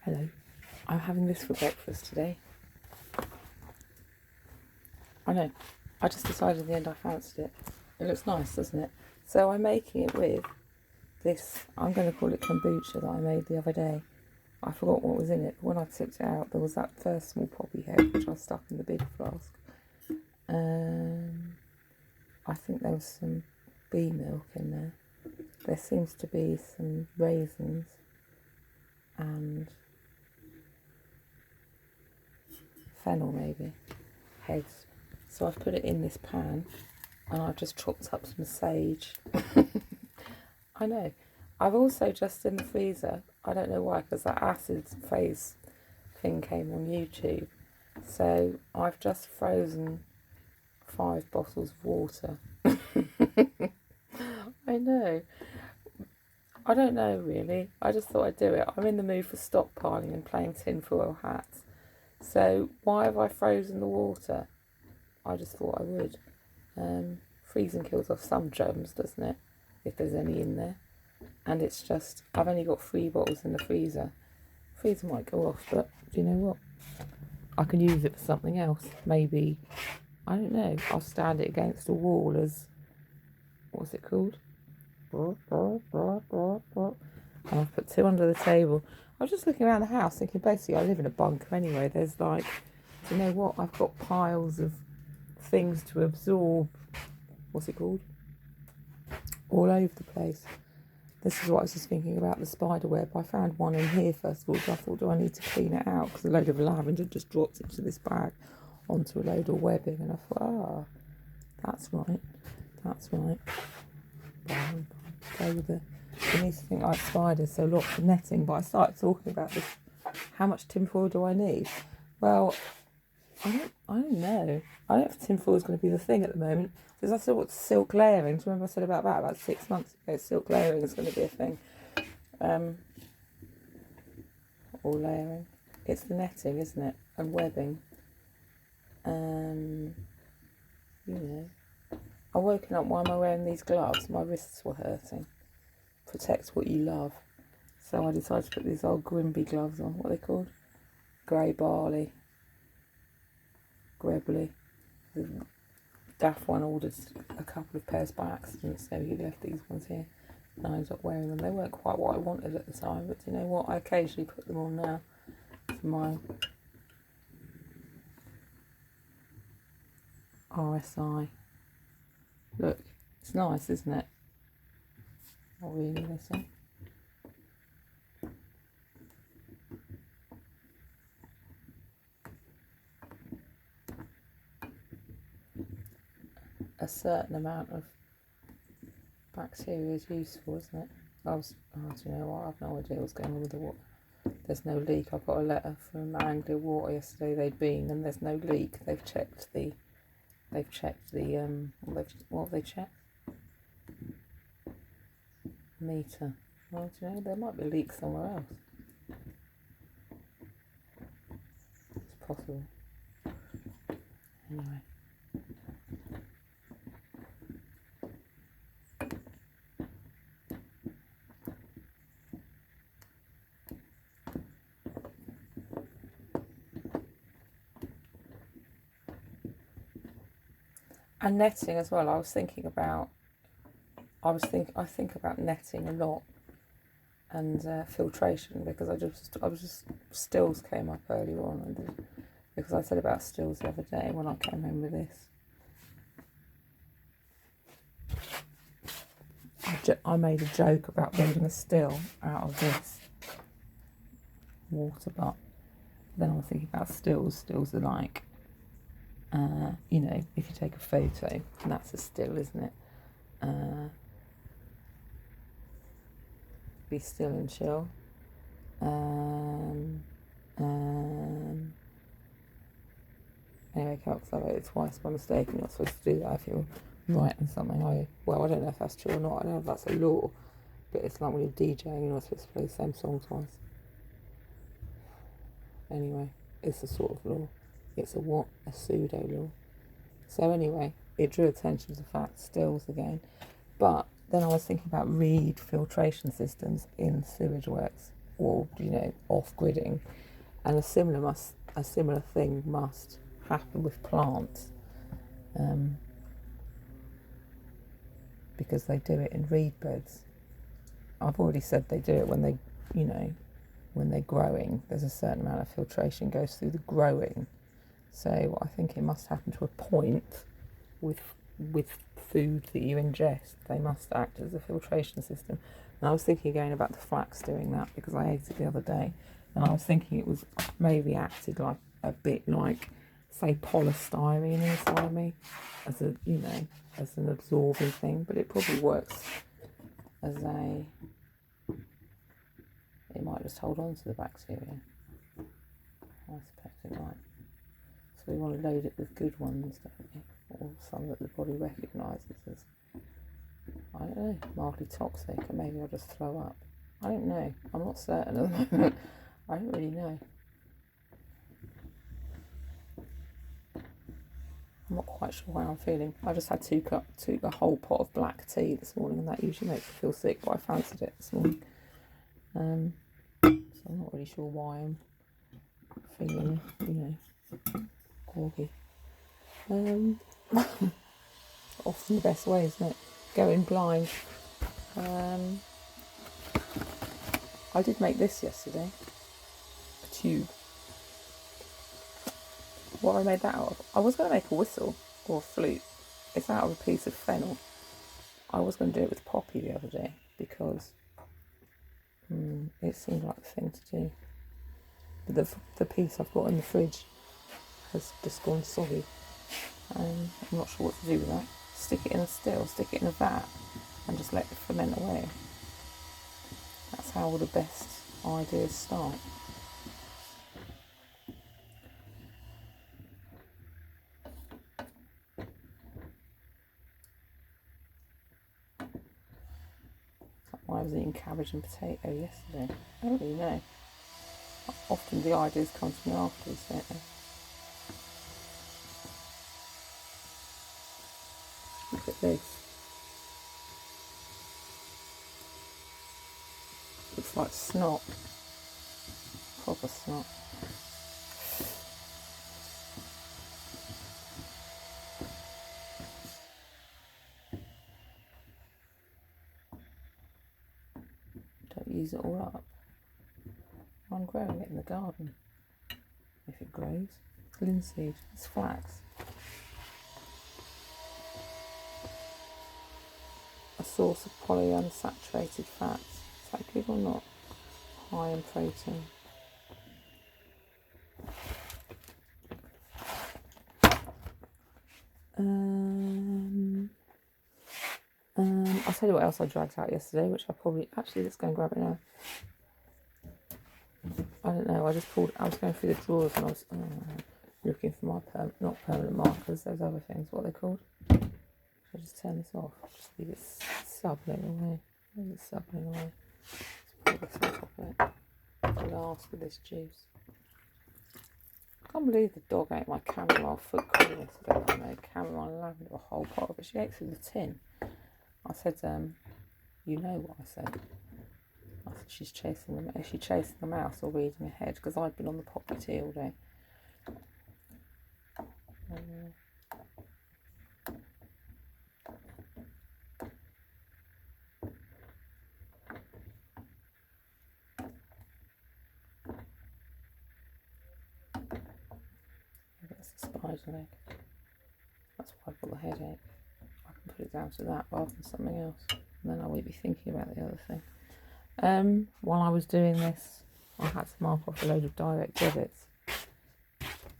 Hello, I'm having this for breakfast today. I know, I just decided in the end I fancied it. It looks nice, doesn't it? So I'm making it with this, I'm going to call it kombucha that I made the other day. I forgot what was in it, but when I tipped it out, there was that first small poppy head which I stuck in the big flask. I think there was some bee milk in there. There seems to be some raisins and fennel maybe, heads. So I've put it in this pan and I've just chopped up some sage. I know. I've also just in the freezer, I don't know why, because that acid phase thing came on YouTube. So I've just frozen 5 bottles of water. I know. I don't know really. I just thought I'd do it. I'm in the mood for stockpiling and playing tinfoil hats. So why have I frozen the water? I just thought I would. Freezing kills off some germs, doesn't it? If there's any in there. And it's just, I've only got 3 bottles in the freezer. Freezer might go off, but do you know what? I can use it for something else. Maybe, I don't know, I'll stand it against a wall as, what's it called? And I've put 2 under the table. I was just looking around the house thinking basically I live in a bunker anyway. There's like, do you know what? I've got piles of things to absorb, what's it called? All over the place. This is what I was just thinking about, the spider web. I found one in here first of all, so I thought, do I need to clean it out? Because a load of lavender just dropped into this bag onto a load of webbing. And I thought, that's right. That's right. Go with it. You need to think like spiders, so lots of netting. But I started talking about this. How much tinfoil do I need? Well, I don't know. I don't know if tinfoil is going to be the thing at the moment. Because I said what silk layering. Do you remember I said about that about 6 months ago? Silk layering is going to be a thing. Or layering. It's the netting, isn't it? And webbing. You know. I've woken up, why am I wearing these gloves? My wrists were hurting. Protect what you love. So I decided to put these old Grimby gloves on. What are they called? Grey Barley. Grebbly. The daft one ordered a couple of pairs by accident, so he left these ones here. And I ended up wearing them. They weren't quite what I wanted at the time, but do you know what? I occasionally put them on now for my RSI. Look, it's nice, isn't it? Not really, listen. A certain amount of bacteria is useful, isn't it? Do you know what? I've no idea what's going on with the water. There's no leak. I got a letter from Anglia Water yesterday. They'd been and there's no leak. They've checked the what have they checked? Meter. Well, do you know, there might be a leak somewhere else. It's possible. Anyway. And netting as well. I think about netting a lot and filtration because stills came up earlier on and because I said about stills the other day when I came home with this. I made a joke about building a still out of this water butt. Then I was thinking about stills. Stills are like, you know, if you take a photo, that's a still, isn't it? Be still and chill. Anyway, I came up with it twice by mistake, and you're not supposed to do that if you're writing something. I don't know if that's true or not. I don't know if that's a law, but it's like when you're DJing, you're not supposed to play the same song twice. Anyway, it's a sort of law. It's a pseudo law. So anyway, it drew attention to the fact stills again. But then I was thinking about reed filtration systems in sewage works. or off gridding, and a similar thing must happen with plants, because they do it in reed beds. I've already said they do it when when they're growing. There's a certain amount of filtration goes through the growing. So I think it must happen to a point with food that you ingest. They must act as a filtration system. And I was thinking again about the flax doing that, because I ate it the other day, and I was thinking it was maybe acted like a bit like, say, polystyrene inside me, as as an absorbing thing. But it probably works as it might just hold on to the bacteria. I suspect it might. So we want to load it with good ones, don't we? Or some that the body recognises as, I don't know, mildly toxic, and maybe I'll just throw up. I don't know. I'm not certain at the moment. I don't really know. I'm not quite sure how I'm feeling. I just had took a whole pot of black tea this morning, and that usually makes me feel sick, but I fancied it this morning. So I'm not really sure why I'm feeling, groggy. Often the best way, isn't it? Going blind. I did make this yesterday. A tube. What have I made that out of? I was going to make a whistle or a flute. It's out of a piece of fennel. I was going to do it with poppy the other day, because it seemed like the thing to do. But the piece I've got in the fridge has just gone soggy. I'm not sure what to do with that. Stick it in a vat, and just let it ferment away. That's how all the best ideas start. That's why I was eating cabbage and potato yesterday. I don't really know. Often the ideas come to me afterwards, don't they? Look at this. Looks like snot. Proper snot. Don't use it all up. I'm growing it in the garden. If it grows. It's linseed. It's flax. A source of polyunsaturated fats. Is that good or not? High in protein. I'll tell you what else I dragged out yesterday, which let's go and grab it now. I don't know, I was going through the drawers, and I was looking for my not permanent markers, those other things, what are they called? Should I just turn this off? Just leave it subbling away. Let's put this on top of it. Glass with this juice. I can't believe the dog ate my chamomile foot cream yesterday. I made chamomile and lavender, a whole pot of it. She ate through the tin. I said, you know what I said. I said, is she chasing the mouse or reading ahead? Because I'd been on the poppy tea all day. Maybe it's the spider leg. That's why I've got the headache. I can put it down to that rather than something else. And then I won't be thinking about the other thing. While I was doing this, I had to mark off a load of direct debits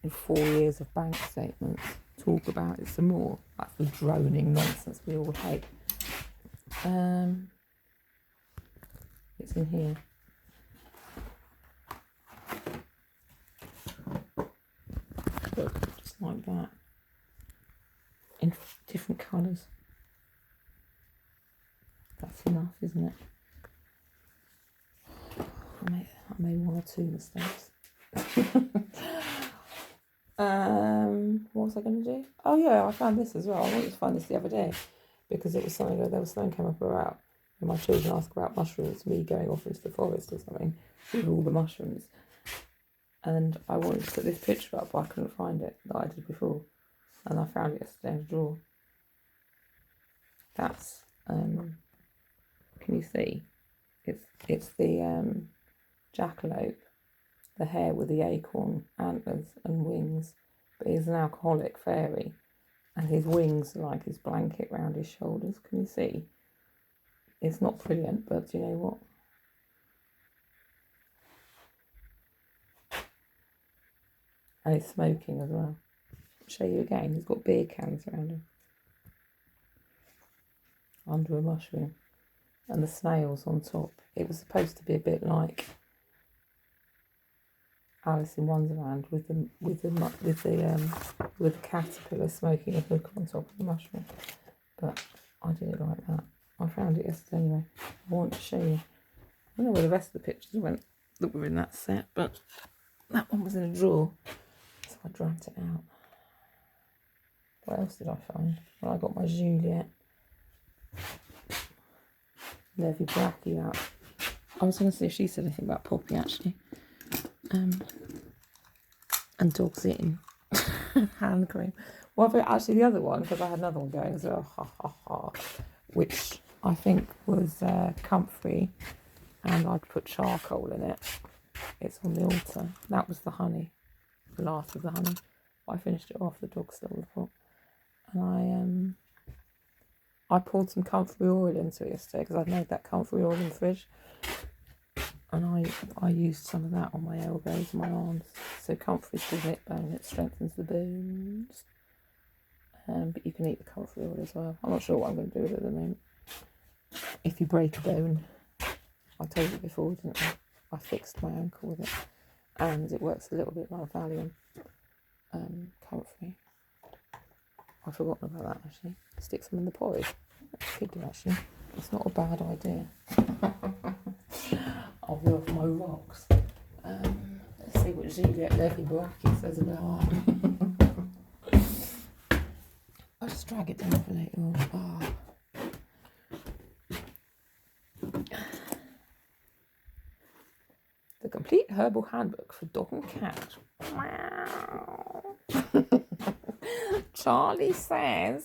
in 4 years of bank statements. Talk about it some more. That's the droning nonsense we all hate. It's in here. Look, just like that. In different colours. That's enough, isn't it? I made one or two mistakes. What was I going to do? Oh yeah, I found this as well. I wanted to find this the other day because it was something came up about when my children ask about mushrooms, me going off into the forest or something with all the mushrooms. And I wanted to put this picture up, but I couldn't find it that I did before. And I found it yesterday in a drawer. That's, can you see? It's the jackalope, the hare with the acorn antlers and wings. But he's an alcoholic fairy. And his wings are like his blanket round his shoulders. Can you see? It's not brilliant, but do you know what? And he's smoking as well. I'll show you again. He's got beer cans around him. Under a mushroom. And the snails on top. It was supposed to be a bit like Alice in Wonderland with the caterpillar smoking a hook on top of the mushroom. But I did it like that. I found it yesterday anyway. I want to show you. I don't know where the rest of the pictures went that were in that set, but that one was in a drawer. So I dragged it out. What else did I find? Well, I got my Juliet Levy Bracky out. I was going to see if she said anything about Poppy actually. And Dog's Eating hand cream. Well, but actually the other one, because I had another one going as well, which I think was comfrey, and I'd put charcoal in it. It's on the altar. That was the honey, the last of the honey. I finished it off. The dog still in the pot, and I poured some comfrey oil into it yesterday because I'd made that comfrey oil in the fridge. And I used some of that on my elbows and my arms. So comfrey's the hip bone, it strengthens the bones. But you can eat the comfrey oil as well. I'm not sure what I'm going to do with it at the moment. If you break a bone, I told you before, didn't I? I fixed my ankle with it. And it works a little bit like Valium. Comfrey. I've forgotten about that actually. Stick some in the porridge. Could do actually. It's not a bad idea. I'll go off my rocks. Let's see what Juliet Levy Bracky says about it. I'll just drag it down for later on. The Complete Herbal Handbook for Dog and Cat. Charlie says.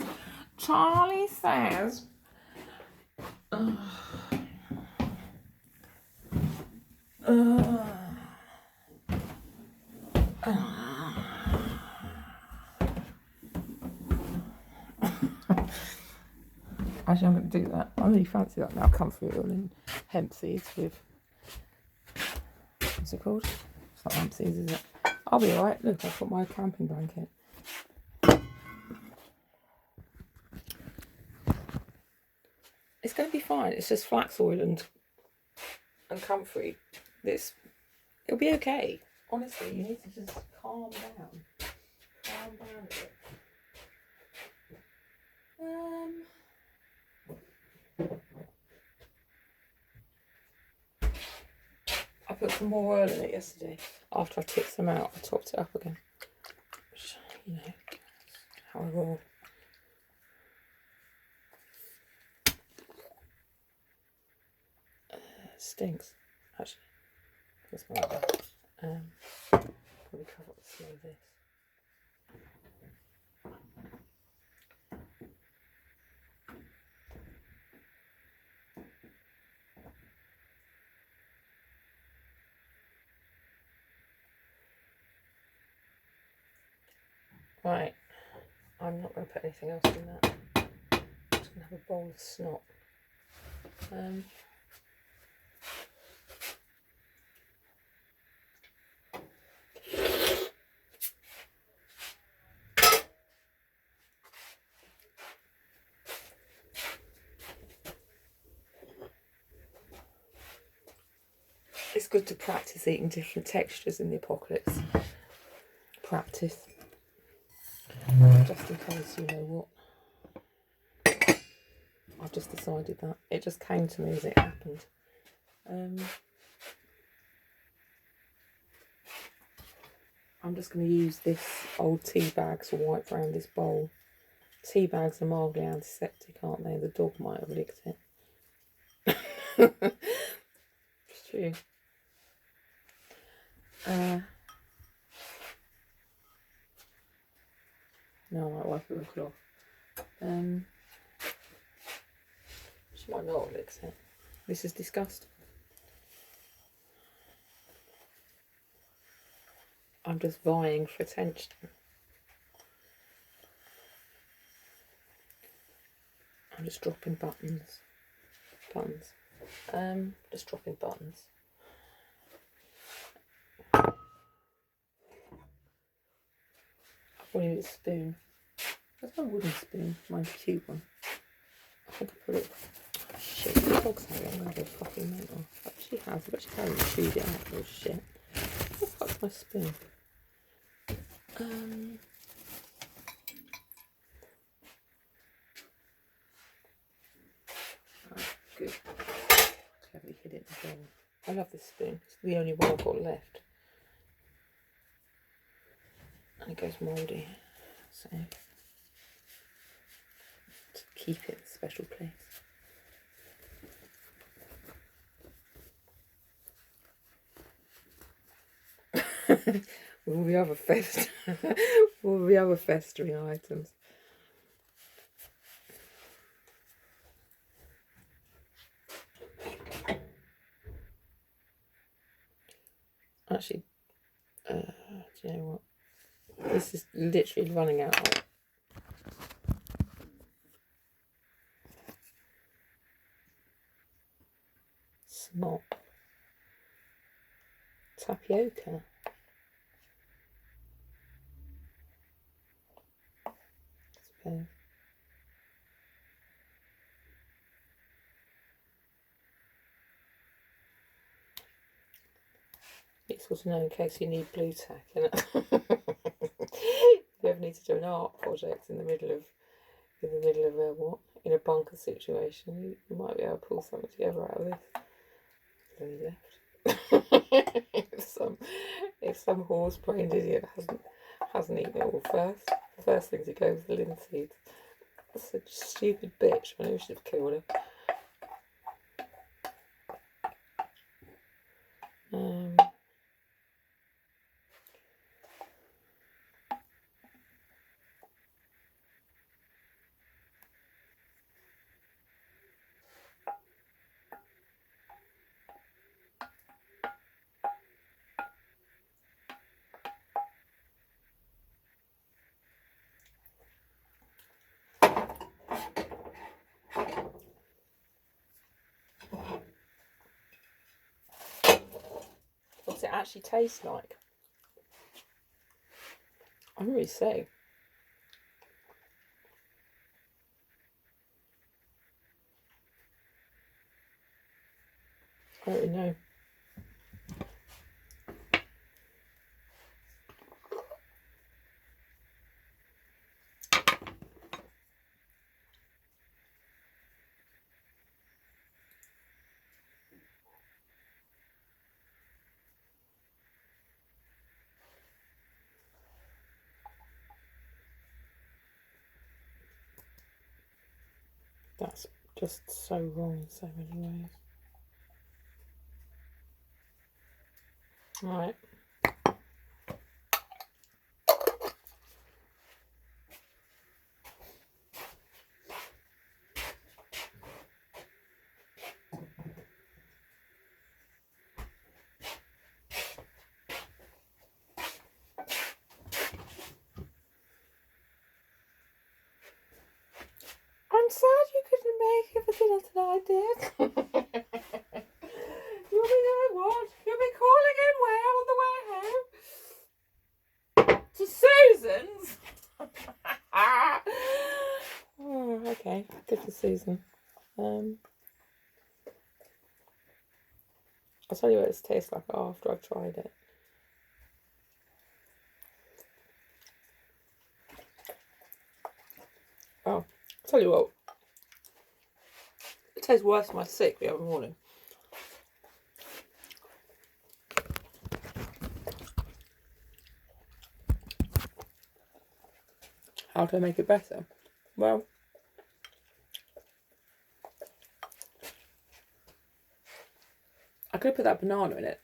Actually, I'm going to do that. I really fancy that now. Comfrey oil and hemp seeds with. What's it called? It's not hemp seeds, is it? I'll be alright. Look, I've got my camping blanket. It's going to be fine. It's just flax oil and comfrey. It'll be okay. Honestly, you need to just calm down. Calm down a bit. I put some more oil in it yesterday. After I took some out, I topped it up again. Which, you know, how I roll. Stinks, actually. That's my probably cover up the smell of this. Right, I'm not going to put anything else in that. I'm just going to have a bowl of snot. It's good to practice eating different textures in the apocalypse. Practice. Just in case you know what. I've just decided that. It just came to me as it happened. I'm just going to use this old tea bag to wipe around this bowl. Tea bags are mildly antiseptic, aren't they? The dog might have licked it. It's true. No, I might wipe it with a cloth. She might not have accepted. This is disgusting. I'm just vying for attention. I'm just dropping buttons. Just dropping buttons. I've wanted a spoon. That's my wooden spoon, mine's a cute one. I think I put it. Oh, shit, the dog's having I'm gonna go fucking mental. She has, but she hasn't chewed it out. Oh shit. Where the fuck's my spoon? Right, good. Cleverly hid it in the bowl. I love this spoon. It's the only one I've got left. And it goes mouldy. So to keep it in a special place. All the other festering items. Actually, do you know what? This is literally running out. Smop. Tapioca. I suppose. Useful to know in case you need blue tack in it. If you ever need to do an art project in the middle of in a bunker situation, you might be able to pull something together out of this. There's only left. if some horse-brained idiot hasn't eaten it all first, the first thing to go is the linseeds. That's a stupid bitch. I knew we should have killed her. What's it actually taste like? I don't really say. I don't really know. That's just so wrong in so many ways. Right. I'm sad you couldn't make it for dinner tonight, dear. You'll be doing what? You'll be calling in where on the way home? To Susan's? Oh, okay. Good for Susan. I'll tell you what it tastes like after I've tried it. Oh, I'll tell you what. It tastes worse than my sick the other morning. How do I make it better? Well, could have put that banana in it.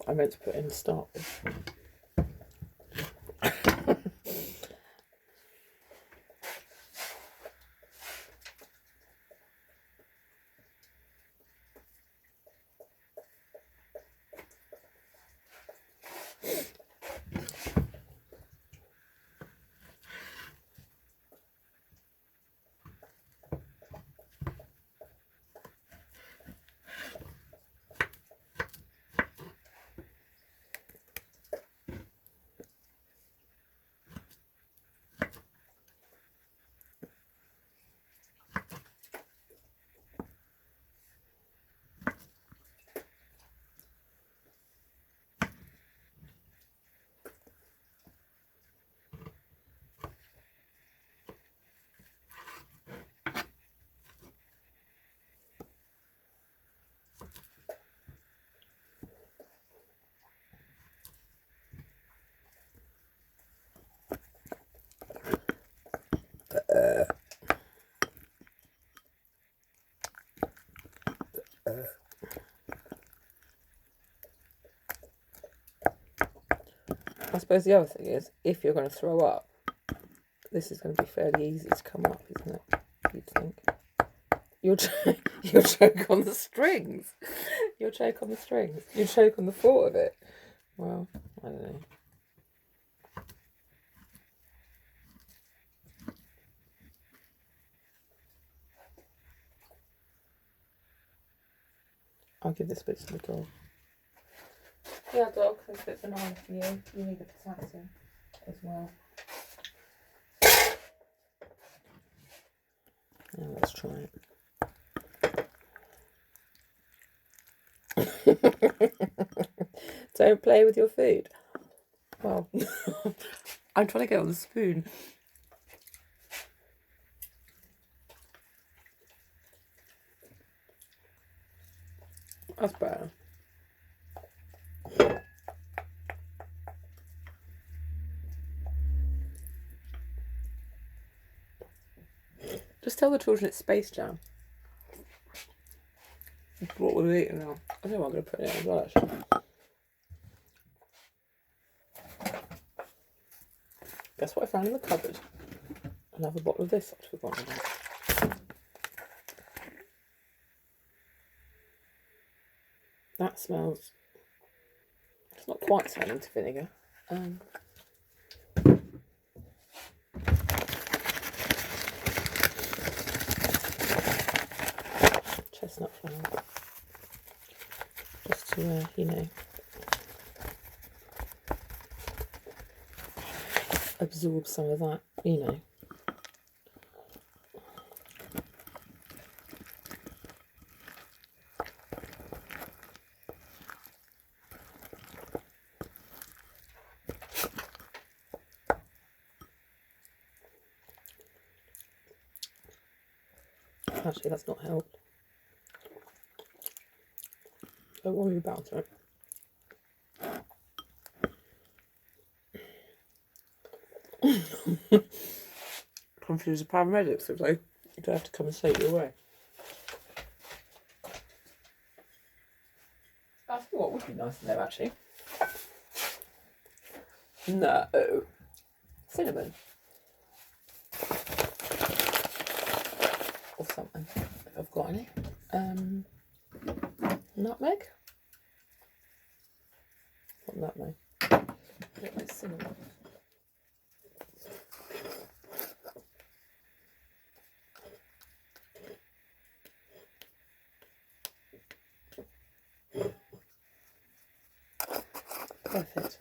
I meant to put in to start with. I suppose the other thing is, if you're going to throw up, this is going to be fairly easy to come up, isn't it? You'd think. You'll choke on the strings. You'll choke on the strings. You'll choke on the thought of it. Well, I don't know. I'll give this bit to the dog. Yeah, dog, there's a bit of banana for you. You need the potassium as well. Now let's try it. Don't play with your food. Well, I'm trying to get on the spoon. That's better. Just tell the children it's Space Jam. What we're eating now. I think I'm going to put it in as well, actually. Guess what I found in the cupboard? Another bottle of this I'd forgotten about. That smells... It's not quite smelling to vinegar. Chestnut flour. Just to, you know, absorb some of that, you know. Actually, that's not helped. Don't worry about it. Confuse the paramedics if they don't have to come and save you away. I think what would be nice in there, actually. No. Cinnamon. Or something, if I've got any. Nutmeg? What nutmeg? Get my cinnamon. Perfect.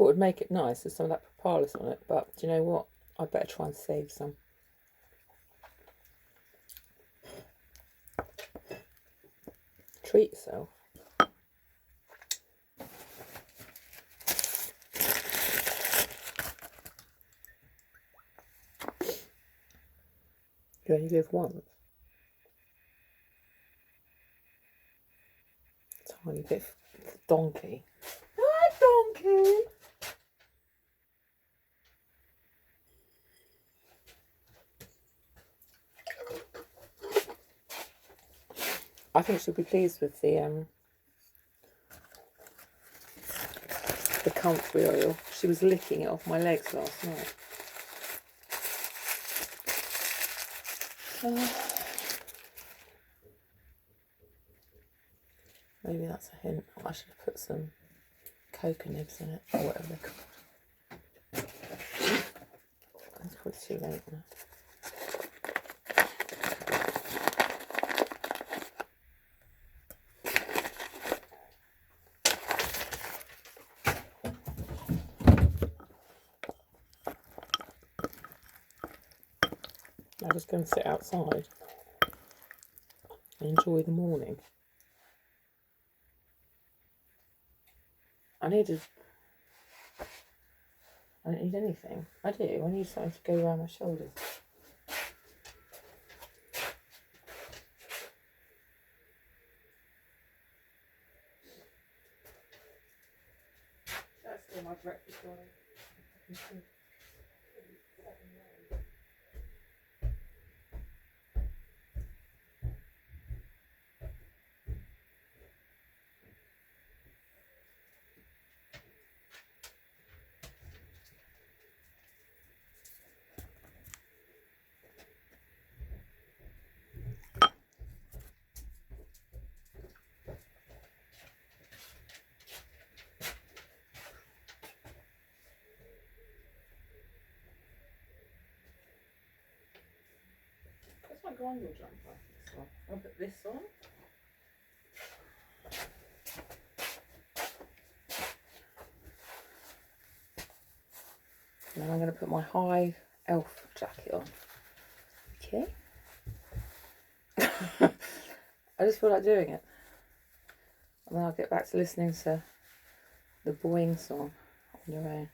What would make it nice is some of that propolis on it, but do you know what? I better try and save some. Treat yourself. You only live once. Tiny bit donkey. Hi, donkey. I think she'll be pleased with the comfrey oil. She was licking it off my legs last night. Maybe that's a hint. I should have put some cocoa nibs in it, or whatever they're called. It's probably too late now. I'm just going to sit outside and enjoy the morning. I don't need anything. I do. I need something to go around my shoulders. That's still my breakfast order. What's my grinder jumper? This one. I'll put this on. And then I'm going to put my high elf jacket on. Okay. I just feel like doing it. And then I'll get back to listening to the Boing song on your own.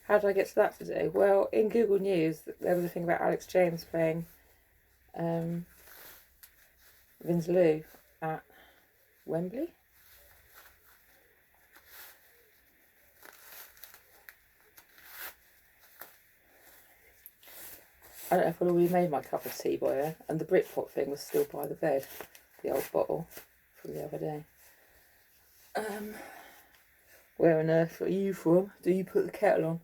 How did I get to that today? Well, in Google News, there was a thing about Alex James playing Vindaloo at Wembley. I don't know if I'd already made my cup of tea by then, and the Britpop thing was still by the bed, the old bottle from the other day. Where on earth are you from? Do you put the kettle on?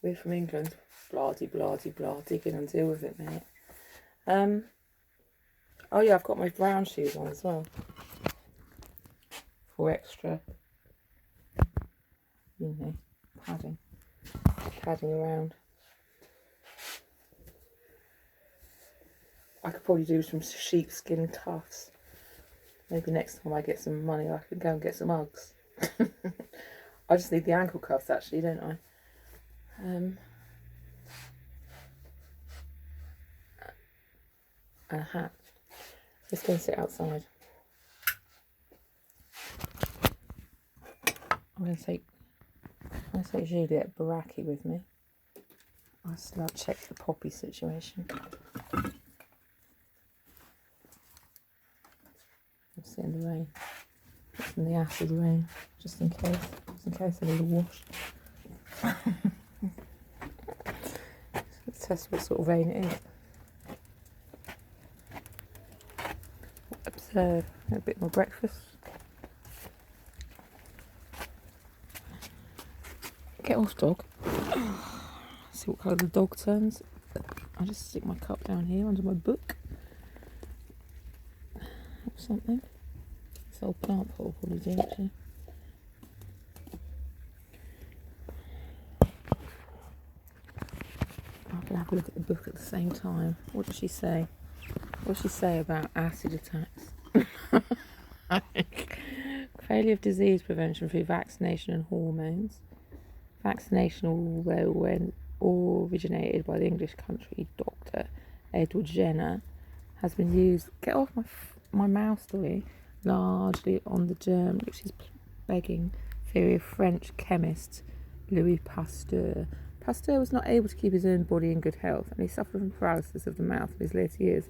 We're from England. Blah-de, blah-de, blah. Dig in and deal with it, mate. Oh yeah, I've got my brown shoes on as well. For extra, you know, padding around. I could probably do some sheepskin cuffs. Maybe next time I get some money, I can go and get some Uggs. I just need the ankle cuffs, actually, don't I? And a hat. Just going to sit outside. I'm going to take Juliet Baraki with me. I'll check the poppy situation. I'll sit in the rain. It's in the acid rain, just in case I need a wash. Let's test what sort of rain it is. Observe. A bit more breakfast. Get off, dog. See what colour the dog turns. I'll just stick my cup down here under my book. Or something. This old plant pot will probably do, actually. I can have a look at the book at the same time. What does she say? What does she say about acid attacks? Failure of disease prevention through vaccination and hormones. Vaccination, although when originated by the English country doctor Edward Jenner, has been used, get off my mouse, Dolly, largely on the germ, which is begging, theory of French chemist Louis Pasteur. Pasteur was not able to keep his own body in good health, and he suffered from paralysis of the mouth in his later years.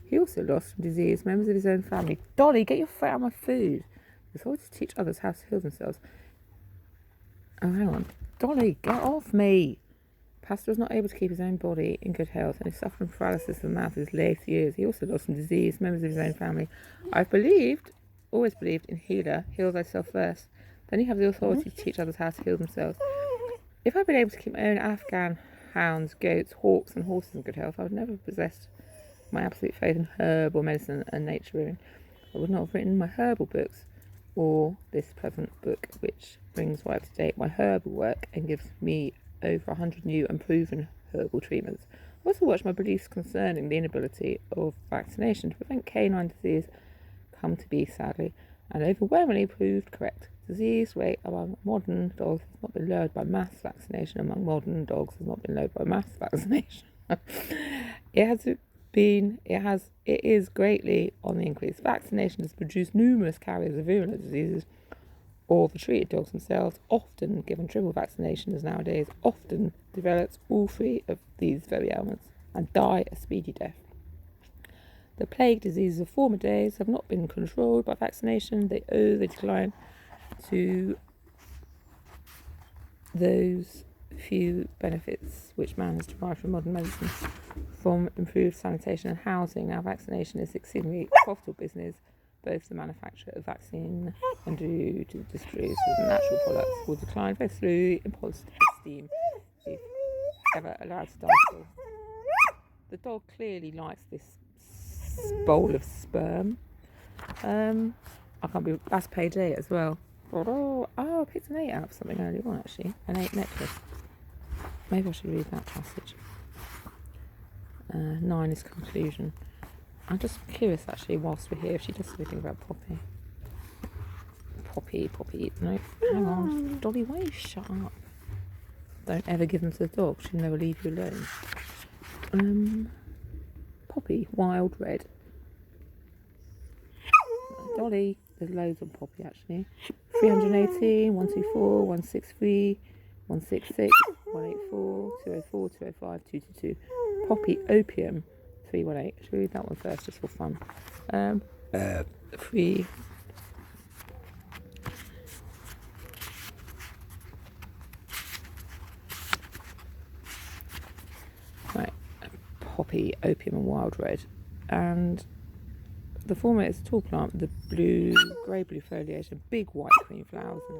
He also lost from disease members of his own family. Dolly, get your foot out of my food. It's always to teach others how to heal themselves. Oh, hang on. Dolly, get off me. Pasteur was not able to keep his own body in good health, and he suffered from paralysis of the mouth in his later years. He also lost from disease members of his own family. I've always believed in healer, heal thyself first. Then you have the authority to teach others how to heal themselves. If I'd been able to keep my own Afghan hounds, goats, hawks and horses in good health, I would never have possessed my absolute faith in herbal medicine and nature living. I would not have written my herbal books or this present book, which brings right up to date my herbal work and gives me over 100 new and proven herbal treatments. I also watched my beliefs concerning the inability of vaccination to prevent canine disease come to be, sadly, and overwhelmingly proved correct. Disease rate among modern dogs has not been lowered by mass vaccination. It is greatly on the increase. Vaccination has produced numerous carriers of virulent diseases, or the treated dogs themselves, often given triple vaccinations nowadays, often develops all three of these very ailments and die a speedy death. The plague diseases of former days have not been controlled by vaccination. They owe the decline to those few benefits which man has derived from modern medicine, from improved sanitation and housing. Now vaccination is exceedingly profitable business, both the manufacture of vaccine and due to the distributors of natural products will decline very slowly in positive esteem if ever allowed to die full. The dog clearly likes this bowl of sperm. I can't be. That's page 8 as well. Oh, I picked an 8 out of something earlier on, actually. An 8 necklace. Maybe I should read that passage. 9 is conclusion. I'm just curious, actually, whilst we're here, if she does anything about Poppy. Poppy. No, hang on. Dolly, why don't you shut up? Don't ever give them to the dog. She'll never leave you alone. Poppy, wild red. Dolly, there's loads on Poppy, actually. 318, 124, 163, 166, 184, 204, 205, 222. Poppy opium, 318. Should we read that one first, just for fun? 3. Right, Poppy, opium, and wild red. And the former is a tall plant with the grey blue foliage and big white cream flowers and